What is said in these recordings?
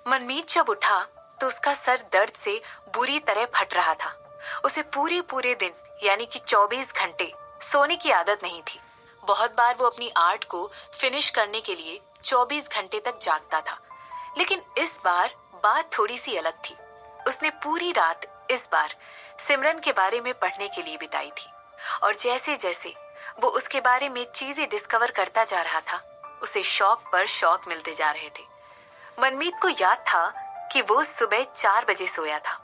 मनमीत जब उठा तो उसका सर दर्द से बुरी तरह फट रहा था। उसे पूरे पूरे दिन यानी कि 24 घंटे सोने की आदत नहीं थी। बहुत बार वो अपनी आर्ट को फिनिश करने के लिए 24 घंटे तक जागता था, लेकिन इस बार बात थोड़ी सी अलग थी। उसने पूरी रात इस बार सिमरन के बारे में पढ़ने के लिए बिताई थी, और जैसे जैसे वो उसके बारे में चीजें डिस्कवर करता जा रहा था, उसे शौक पर शौक मिलते जा रहे थे। मनमीत को याद था कि वो सुबह 4 बजे सोया था।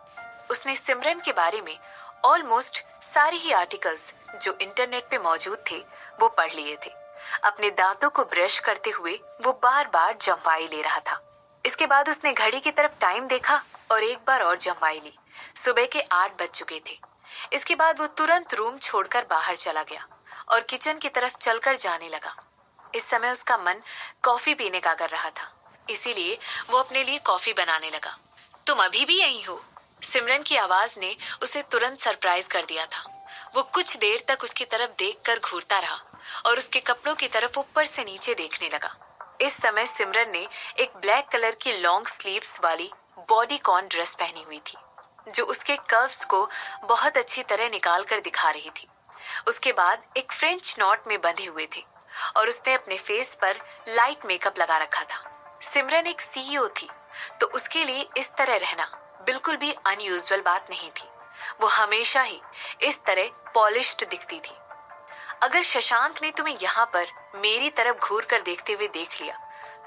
उसने सिमरन के बारे में ऑलमोस्ट सारे ही आर्टिकल्स जो इंटरनेट पे मौजूद थे वो पढ़ लिए थे। अपने दांतों को ब्रश करते हुए वो बार बार जम्वाई ले रहा था। इसके बाद उसने घड़ी की तरफ टाइम देखा और एक बार और जम्वाई ली। सुबह के 8 बज चुके थे। इसके बाद वो तुरंत रूम छोड़कर बाहर चला गया और किचन की तरफ चलकर जाने लगा। इस समय उसका मन कॉफी पीने का कर रहा था, इसीलिए वो अपने लिए कॉफी बनाने लगा। तुम अभी भी यहीं हो? सिमरन की आवाज ने उसे तुरंत सरप्राइज कर दिया था। वो कुछ देर तक उसकी तरफ देखकर घूरता रहा और उसके कपड़ों की तरफ ऊपर से नीचे देखने लगा। इस समय सिमरन ने एक ब्लैक कलर की लॉन्ग स्लीव्स वाली बॉडीकॉन ड्रेस पहनी हुई थी, जो उसके कर्व्स को बहुत अच्छी तरह निकाल कर दिखा रही थी। उसके बाद एक फ्रेंच नॉट में बंधे हुए थे और उसने अपने फेस पर लाइट मेकअप लगा रखा था। सिमरन एक सीईओ थी, तो उसके लिए इस तरह रहना बिल्कुल भी अनयूजुअल बात नहीं थी। वो हमेशा ही इस तरह पॉलिश्ड दिखती थी। अगर शशांक ने तुम्हें यहाँ पर मेरी तरफ घूर कर देखते हुए देख लिया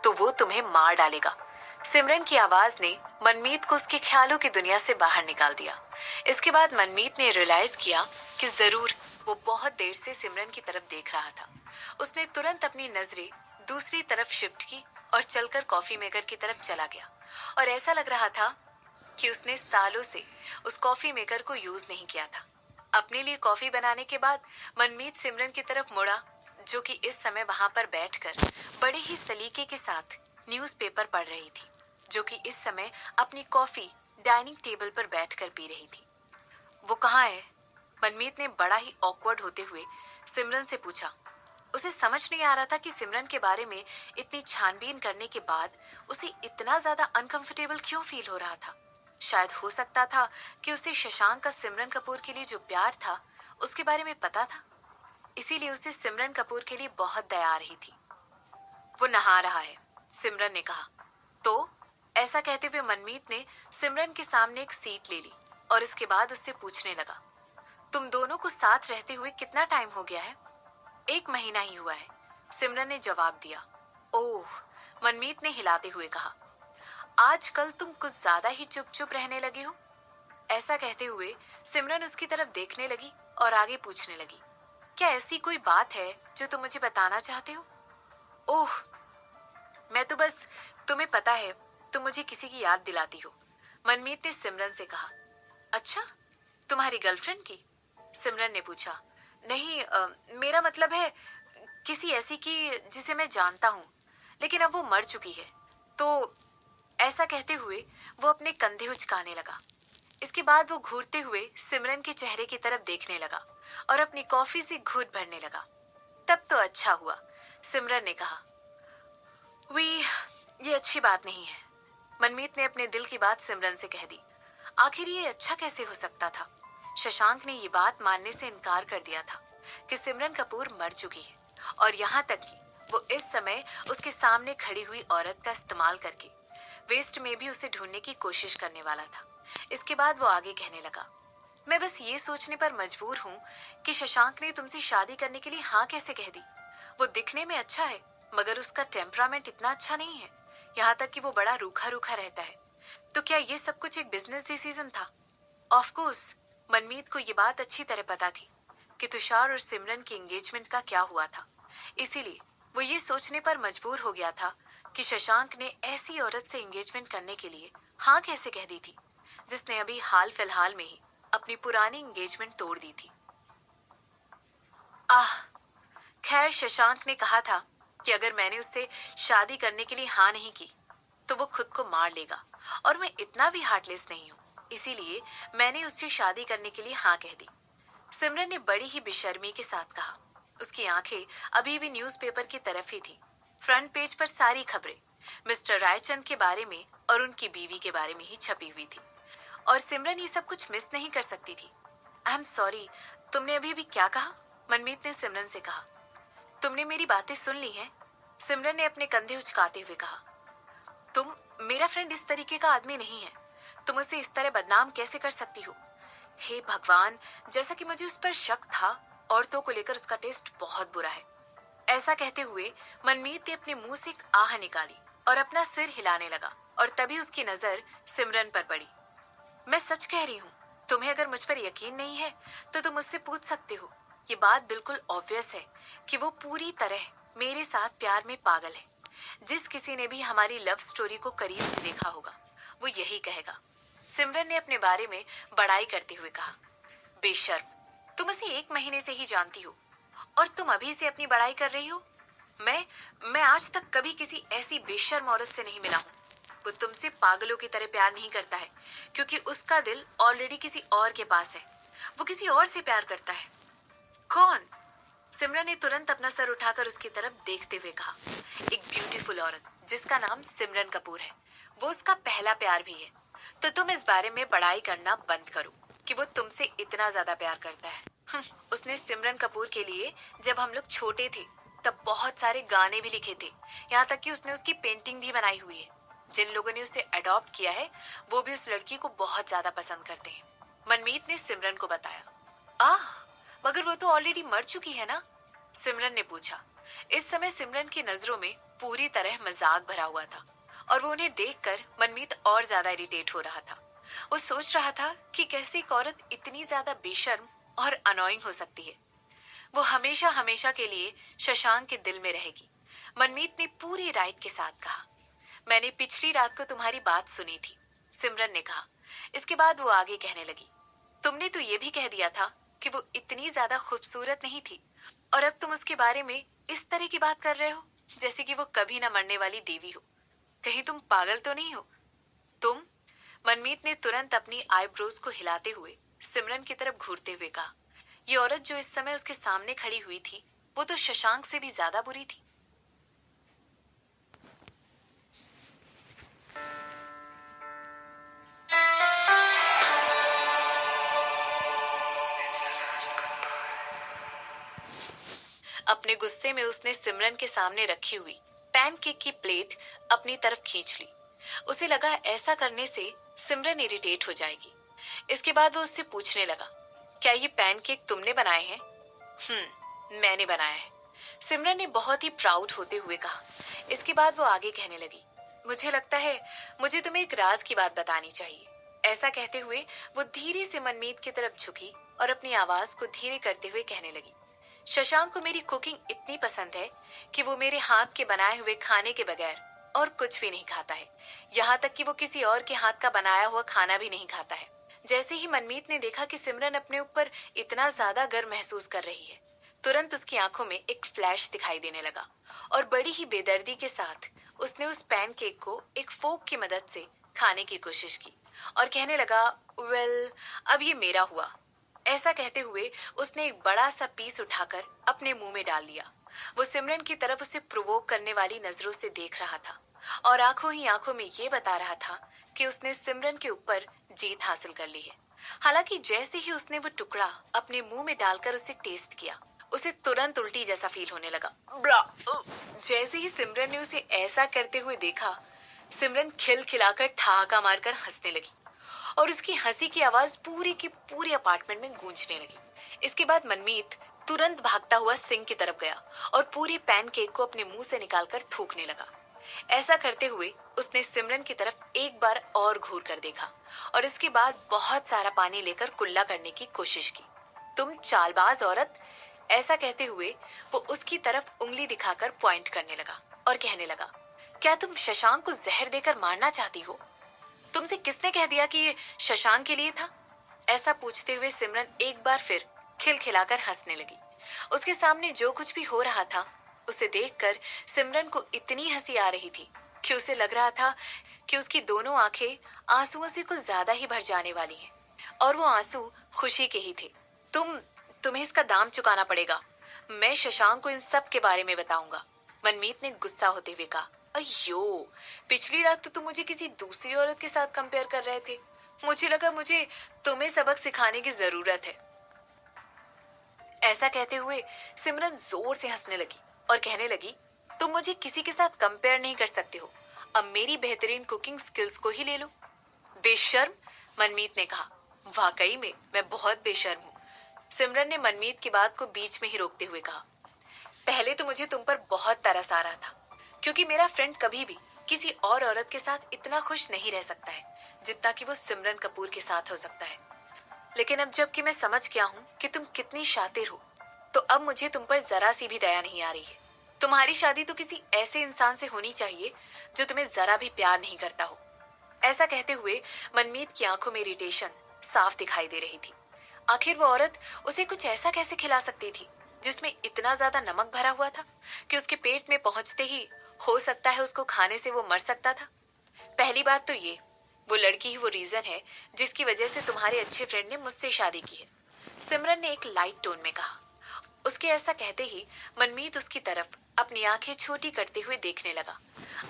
तो वो तुम्हें मार डालेगा। सिमरन की आवाज ने मनमीत को उसके ख्यालों की दुनिया से बाहर निकाल दिया। इसके बाद मनमीत ने रियलाइज किया कि जरूर वो बहुत देर से सिमरन की तरफ देख रहा था। उसने तुरंत अपनी नजरें दूसरी तरफ शिफ्ट की और चलकर कॉफी मेकर की तरफ चला गया, और ऐसा लग रहा था कि उसने सालों से उस कॉफी मेकर को यूज नहीं किया था। अपने लिए कॉफी बनाने के बाद मनमीत सिमरन की तरफ मुड़ा, जो कि इस समय वहां पर बैठकर बड़े ही सलीके के साथ न्यूज़पेपर पढ़ रही थी, जो कि इस समय अपनी कॉफी डाइनिंग टेबल पर बैठकर पी रही थी। वो कहाँ है? मनमीत ने बड़ा ही ऑकवर्ड होते हुए सिमरन से पूछा। उसे समझ नहीं आ रहा था कि सिमरन के बारे में इतनी छानबीन करने के बाद उसे इतना ज्यादा अनकंफर्टेबल क्यों फील हो रहा था। शायद हो सकता था कि उसे शशांक का सिमरन कपूर के लिए जो प्यार था उसके बारे में पता था, इसीलिए उसे सिमरन कपूर के लिए बहुत दया आ रही थी। वो नहा रहा है, सिमरन ने कहा। तो ऐसा कहते हुए मनमीत ने सिमरन के सामने एक सीट ले ली और इसके बाद उससे पूछने लगा, तुम दोनों को साथ रहते हुए कितना टाइम हो गया है? 1 महीना ही हुआ है, सिमरन ने जवाब दिया। ओह, मनमीत ने हिलाते हुए कहा। आजकल तुम कुछ ज्यादा ही चुप चुप रहने लगे हो। ऐसा कहते हुए सिमरन उसकी तरफ देखने लगी और आगे पूछने लगी, क्या ऐसी कोई बात है जो तुम मुझे बताना चाहते हो? ओह, मैं तो बस, तुम्हें पता है, तुम मुझे किसी की याद दिलाती हो, मनमीत ने सिमरन से कहा। अच्छा, तुम्हारी गर्लफ्रेंड की? सिमरन ने पूछा। नहीं, मेरा मतलब है किसी ऐसी की जिसे मैं जानता हूँ, लेकिन अब वो मर चुकी है। तो ऐसा कहते हुए वो अपने कंधे उचकाने लगा। इसके बाद वो घूरते हुए सिमरन के चेहरे की तरफ देखने लगा और अपनी कॉफी से घूंट भरने लगा। तब तो अच्छा हुआ, सिमरन ने कहा। ये अच्छी बात नहीं है, मनमीत ने अपने दिल की बात सिमरन से कह दी। आखिर ये अच्छा कैसे हो सकता था? शशांक ने ये बात मानने से इनकार कर दिया था कि सिमरन कपूर मर चुकी है, और यहाँ तक कि वो इस समय उसके सामने खड़ी हुई औरत का इस्तेमाल करके वेस्ट में भी उसे ढूंढने की कोशिश करने वाला था। इसके बाद वो आगे कहने लगा, मैं बस ये सोचने पर मजबूर हूँ कि शशांक ने तुमसे शादी करने के लिए हाँ कैसे कह दी। वो दिखने में अच्छा है, मगर उसका टेम्परामेंट इतना अच्छा नहीं है, यहाँ तक कि वो बड़ा रूखा रूखा रहता है। तो क्या ये सब कुछ एक बिजनेस डिसीजन था? ऑफ कोर्स, मनमीत को ये बात अच्छी तरह पता थी कि तुषार और सिमरन की एंगेजमेंट का क्या हुआ था। इसीलिए वो ये सोचने पर मजबूर हो गया था कि शशांक ने ऐसी औरत से एंगेजमेंट करने के लिए हाँ कैसे कह दी थी, जिसने अभी हाल फिलहाल में ही अपनी पुरानी एंगेजमेंट तोड़ दी थी। आह, खैर, शशांक ने कहा था कि अगर मैंने उससे शादी करने के लिए हाँ नहीं की तो वो खुद को मार लेगा, और मैं इतना भी हार्टलेस नहीं हूँ, इसीलिए मैंने उससे शादी करने के लिए हाँ कह दी, सिमरन ने बड़ी ही बेशर्मी के साथ कहा। उसकी आंखें अभी भी न्यूज़पेपर की तरफ ही थी। फ्रंट पेज पर सारी खबरें, मिस्टर रायचंद के बारे में और उनकी बीवी के बारे में ही छपी हुई थी। और सिमरन ये सब कुछ मिस नहीं कर सकती थी। आई एम सॉरी, तुमने अभी अभी क्या कहा? मनमीत ने सिमरन से कहा। तुमने मेरी बातें सुन ली हैं? सिमरन ने अपने कंधे उचकाते हुए कहा। तुम, मेरा फ्रेंड इस तरीके का आदमी नहीं है। तुम उसे इस तरह बदनाम कैसे कर सकती हो? हे भगवान, जैसा कि मुझे उस पर शक था, औरतों को लेकर उसका टेस्ट बहुत बुरा है। ऐसा कहते हुए मनमीत ने अपने मुंह से एक आह निकाली और अपना सिर हिलाने लगा, और तभी उसकी नजर सिमरन पर पड़ी। मैं सच कह रही हूँ। तुम्हें अगर मुझ पर यकीन नहीं है तो तुम मुझसे पूछ सकते हो। ये बात बिल्कुल ऑब्वियस है कि वो पूरी तरह मेरे साथ प्यार में पागल है। जिस किसी ने भी हमारी लव स्टोरी को करीब से देखा होगा वो यही कहेगा। सिमरन ने अपने बारे में बड़ाई करते हुए कहा। बेशर्म, तुम उसे 1 महीने से ही जानती हो और तुम अभी से अपनी बड़ाई कर रही हो। मैं आज तक कभी किसी ऐसी बेशर्म औरत से नहीं मिला हूँ। वो तुमसे पागलों की तरह प्यार नहीं करता है क्योंकि उसका दिल ऑलरेडी किसी और के पास है। वो किसी और से प्यार करता है। कौन? सिमरन ने तुरंत अपना सर उठाकर उसकी तरफ देखते हुए कहा। एक ब्यूटीफुल औरत जिसका नाम सिमरन कपूर है। वो उसका पहला प्यार भी है। तो तुम इस बारे में बड़ाई करना बंद करो कि वो तुमसे इतना ज्यादा प्यार करता है। उसने सिमरन कपूर के लिए जब हम लोग छोटे थे तब बहुत सारे गाने भी लिखे थे। यहाँ तक कि उसने उसकी पेंटिंग भी बनाई हुई है। जिन लोगों ने उसे अडॉप्ट किया है वो भी उस लड़की को बहुत ज्यादा पसंद करते हैं। मनमीत ने सिमरन को बताया। आह, मगर वो तो ऑलरेडी मर चुकी है ना? सिमरन ने पूछा। इस समय सिमरन की नजरों में पूरी तरह मजाक भरा हुआ था और वो उन्हें देखकर मनमीत और ज्यादा इरिटेट हो रहा था। वो सोच रहा था कि कैसे एक औरत इतनी ज्यादा बेशर्म और अनोइंग हो सकती है। वो हमेशा हमेशा के लिए शशांक के दिल में रहेगी। मनमीत ने पूरी राइट के साथ कहा। मैंने पिछली रात को तुम्हारी बात सुनी थी, सिमरन ने कहा। इसके बाद वो आगे कहने लगी। तुमने तो ये भी कह दिया था कि वो इतनी ज्यादा खूबसूरत नहीं थी और अब तुम उसके बारे में इस तरह की बात कर रहे हो जैसे कि वो कभी न मरने वाली देवी हो। कहीं तुम पागल तो नहीं हो? तुम? मनमीत ने तुरंत अपनी आईब्रोज को हिलाते हुए सिमरन की तरफ घूरते हुए कहा। ये औरत जो इस समय उसके सामने खड़ी हुई थी वो तो शशांक से भी ज्यादा बुरी थी। अपने गुस्से में उसने सिमरन के सामने रखी हुई पैनकेक की प्लेट अपनी तरफ खींच ली। उसे लगा ऐसा करने से सिमरन इरिटेट हो जाएगी। इसके बाद वो उससे पूछने लगा, क्या ये पैनकेक तुमने बनाए हैं? मैंने बनाया है, सिमरन ने बहुत ही प्राउड होते हुए कहा। इसके बाद वो आगे कहने लगी। मुझे लगता है मुझे तुम्हें एक राज की बात बतानी चाहिए। ऐसा कहते हुए वो धीरे से मनमीत की तरफ झुकी और अपनी आवाज को धीरे करते हुए कहने लगी। शशांक को मेरी कुकिंग इतनी पसंद है कि वो मेरे हाथ के बनाए हुए खाने के बगैर और कुछ भी नहीं खाता है। यहाँ तक कि वो किसी और के हाथ का बनाया हुआ खाना भी नहीं खाता है। जैसे ही मनमीत ने देखा कि सिमरन अपने ऊपर इतना ज्यादा गर्व महसूस कर रही है, तुरंत उसकी आंखों में एक फ्लैश दिखाई देने लगा और बड़ी ही बेदर्दी के साथ उसने उस पैनकेक को एक फोक की मदद से खाने की कोशिश की और कहने लगा, वेल, अब ये मेरा हुआ। ऐसा कहते हुए उसने एक बड़ा सा पीस उठाकर अपने मुंह में डाल लिया। वो सिमरन की तरफ उसे प्रोवोक करने वाली नजरों से देख रहा था और आंखों ही आंखों में ये बता रहा था कि उसने सिमरन के ऊपर जीत हासिल कर ली है। हालांकि जैसे ही उसने वो टुकड़ा अपने मुंह में डालकर उसे टेस्ट किया, उसे तुरंत उल्टी जैसा फील होने लगा। ब्रा! जैसे ही सिमरन ने उसे ऐसा करते हुए देखा, सिमरन खिलखिलाकर ठहाका मारकर हंसने लगी और उसकी हंसी की आवाज पूरी की पूरी अपार्टमेंट में गूंजने लगी। इसके बाद मनमीत तुरंत भागता हुआ सिंक की तरफ गया और पूरी पैनकेक को अपने मुंह से निकालकर थूकने लगा। ऐसा करते हुए उसने सिमरन की तरफ एक बार और घूर कर देखा और इसके बाद बहुत सारा पानी लेकर कुल्ला करने की कोशिश की। तुम चालबाज औरत! ऐसा कहते हुए वो उसकी तरफ उंगली दिखाकर पॉइंट करने लगा और कहने लगा, क्या तुम शशांक को जहर देकर मारना चाहती हो? तुमसे किसने कह दिया कि ये शशांक के लिए था? ऐसा पूछते हुए सिमरन एक बार फिर खिलखिलाकर हंसने लगी। उसके सामने जो कुछ भी हो रहा था उसे देखकर सिमरन को इतनी हंसी आ रही थी कि उसे लग रहा था कि उसकी दोनों आंखें आंसुओं से कुछ ज्यादा ही भर जाने वाली हैं और वो आंसू खुशी के ही थे। तुम्हें इसका दाम चुकाना पड़ेगा। मैं शशांक को इन सब के बारे में बताऊंगा, मनमीत ने गुस्सा होते हुए कहा अयो, पिछली रात तो तुम मुझे किसी दूसरी औरत के साथ कंपेयर कर रहे थे। मुझे लगा मुझे तुम्हें सबक सिखाने की जरूरत है। ऐसा कहते हुए सिमरन जोर से हंसने लगी और कहने लगी, तुम मुझे किसी के साथ कंपेयर नहीं कर सकते हो। अब मेरी बेहतरीन कुकिंग स्किल्स को ही ले लो। बेशर्म, मनमीत ने कहा। वाकई में मैं बहुत बेशर्म हूँ, सिमरन ने मनमीत की बात को बीच में ही रोकते हुए कहा। पहले तो मुझे तुम पर बहुत तरस आ रहा था, क्योंकि मेरा फ्रेंड कभी भी किसी और औरत के साथ इतना खुश नहीं रह सकता है जितना कि वो सिमरन कपूर के साथ हो सकता है। लेकिन अब जबकि मैं समझ गया हूँ कि तुम कितनी शातिर हो, तो अब मुझे तुम पर जरा सी भी दया नहीं आ रही है। तुम्हारी शादी तो किसी ऐसे इंसान से होनी चाहिए जो तुम्हें जरा भी प्यार नहीं करता हो। ऐसा कहते हुए मनमीत की आंखों में इरिटेशन साफ दिखाई दे रही थी। आखिर वो औरत उसे कुछ ऐसा कैसे खिला सकती थी जिसमें इतना ज्यादा नमक भरा हुआ था कि उसके पेट में पहुंचते ही हो सकता है उसको खाने से वो मर सकता था। पहली बात तो ये, वो लड़की ही वो रीजन है जिसकी वजह से तुम्हारे अच्छे फ्रेंड ने मुझसे शादी की है, सिमरन ने एक लाइट टोन में कहा। उसके ऐसा कहते ही मनमीत उसकी तरफ अपनी आंखें छोटी करते हुए देखने लगा।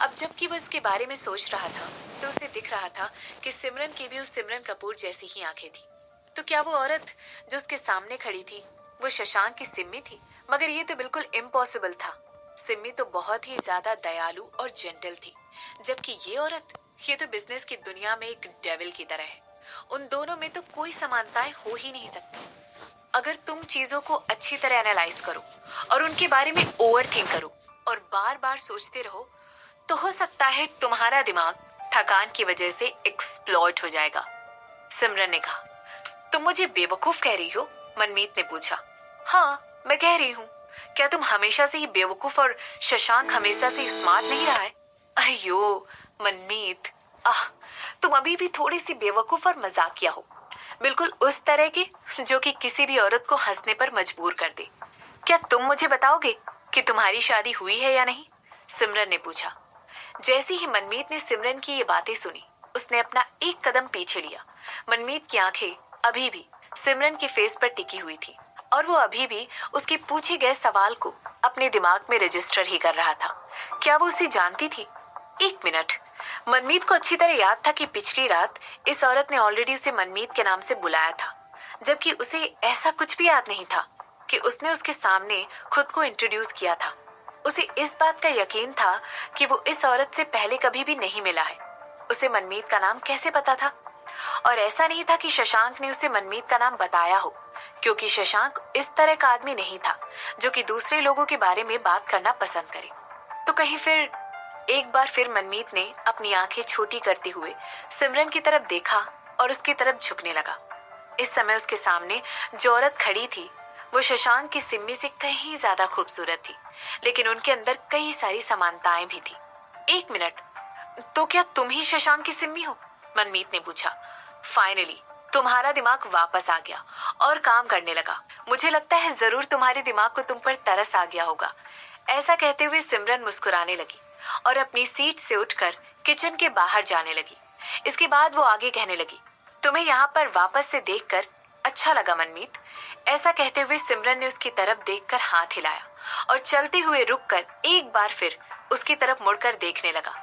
अब जबकि वो इसके बारे में सोच रहा था तो उसे दिख रहा था कि सिमरन की भी उस सिमरन कपूर जैसी ही आंखें थी। तो क्या वो औरत जो उसके सामने खड़ी थी वो शशांक की सिम्मी थी? मगर ये तो बिल्कुल इम्पॉसिबल था। सिम्मी तो बहुत ही ज्यादा दयालु और जेंटल थी, जबकि ये औरत, ये तो बिजनेस की दुनिया में एक डेविल की तरह है। उन दोनों में तो कोई समानताएं हो ही नहीं सकती। अगर तुम चीजों को अच्छी तरह एनालाइज करो और उनके बारे में ओवर थिंक करो और बार बार सोचते रहो, तो हो सकता है तुम्हारा दिमाग थकान की वजह से एक्सप्लॉइट हो जाएगा, सिमरन ने कहा। तुम मुझे बेवकूफ कह रही हो? मनमीत ने पूछा। हाँ, मैं कह रही हूँ। क्या तुम हमेशा से ही बेवकूफ और शशांक हमेशा से स्मार्ट नहीं रहा है? अयो मनमीत, तुम अभी भी थोड़ी सी बेवकूफ और मजाकिया हो, बिल्कुल उस तरह के जो कि किसी भी औरत को हंसने पर मजबूर कर दे। क्या तुम मुझे बताओगे कि तुम्हारी शादी हुई है या नहीं? सिमरन ने पूछा। जैसे ही मनमीत ने सिमरन की ये बातें सुनी, उसने अपना एक कदम पीछे लिया। मनमीत की आंखें अभी भी सिमरन के फेस पर टिकी हुई थी और वो अभी भी उसके पूछे गए सवाल को अपने दिमाग में रजिस्टर ही कर रहा था। क्या वो उसे जानती थी? एक मिनट, मनमीत को अच्छी तरह याद था कि पिछली रात इस औरत ने ऑलरेडी उसे मनमीत के नाम से बुलाया था, जबकि उसे ऐसा कुछ भी याद नहीं था कि उसने उसके सामने खुद को इंट्रोड्यूस किया था। उसे इस बात का यकीन था कि वो इस औरत से पहले कभी भी नहीं मिला है। उसे मनमीत का नाम कैसे पता था? और ऐसा नहीं था कि शशांक ने उसे मनमीत का नाम बताया हो, क्योंकि शशांक इस तरह का आदमी नहीं था जो कि दूसरे लोगों के बारे में बात करना पसंद करे। तो कहीं फिर एक बार फिर मनमीत ने अपनी आंखें छोटी करते हुए सिमरन की तरफ देखा और उसकी तरफ झुकने लगा। इस समय उसके सामने जो औरत खड़ी थी वो शशांक की सिम्मी से कहीं ज्यादा खूबसूरत थी, लेकिन उनके अंदर कई सारी समानताएं भी थी। एक मिनट, तो क्या तुम ही शशांक की सिम्मी हो? मनमीत ने पूछा। फाइनली तुम्हारा दिमाग वापस आ गया और काम करने लगा। मुझे लगता है जरूर तुम्हारे दिमाग को तुम पर तरस आ गया होगा। ऐसा कहते हुए सिमरन मुस्कुराने लगी और अपनी सीट से उठकर किचन के बाहर जाने लगी। इसके बाद वो आगे कहने लगी, तुम्हें यहाँ पर वापस से देखकर अच्छा लगा मनमीत। ऐसा कहते हुए सिमरन ने उसकी तरफ देखकर हाथ हिलाया और चलते हुए रुककर एक बार फिर उसकी तरफ मुड़कर देखने लगा।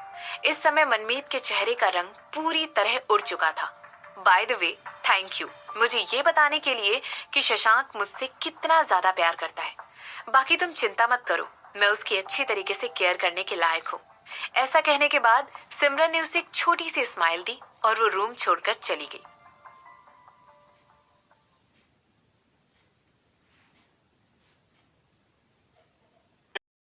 इस समय मनमीत के चेहरे का रंग पूरी तरह उड़ चुका था। By the way, thank you मुझे ये बताने के लिए कि शशांक मुझसे कितना ज्यादा प्यार करता है। बाकी तुम चिंता मत करो, मैं उसकी अच्छी तरीके से केयर करने के लायक हूँ। ऐसा कहने के बाद सिमरन ने उसे एक छोटी सी स्माइल दी और वो रूम छोड़कर चली गई।